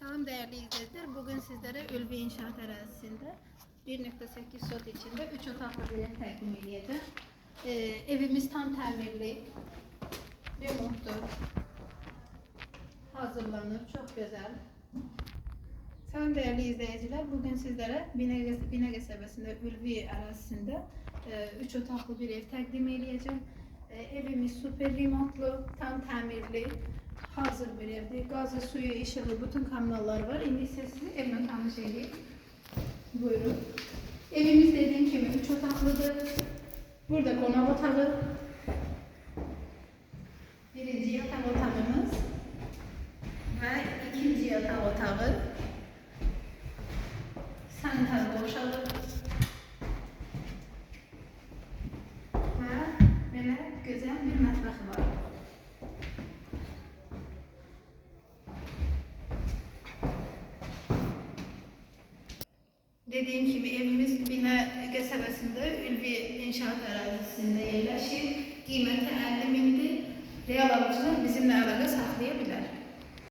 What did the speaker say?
Salam değerli izleyiciler. Bugün sizlere Ülvi İnşaat Arazisi'nde 1.8 sot içinde 3 otaklı bir ev takdim edeceğim. Evimiz tam təmirli, remontlu, hazırlanır, çok güzel. Salam değerli izleyiciler. Bugün sizlere Binəqə qəsəbəsində Ülvi arazisinde 3 otaklı bir ev takdim edeceğim. Evimiz süper remontlu, tam təmirli, hazır bir evdir. Gazı, suyu, işığı, bütün kanallar var. İndi ise sizi evime tanış edeyim. Buyurun. Evimiz dediğim gibi 3 otaklıdır. Burada konak otağı, birinci yatak otağımız ve ikinci yatak otağı, sanitar boşağı ve böyle güzel bir mətbəxi var. Dediğim gibi evimiz Binəqə qəsəbəsində Ülvi İnşaat Arazisində yerləşir. Qiyməti 50 mindir. Real alıcılar bizimle əlaqə saxlaya bilər.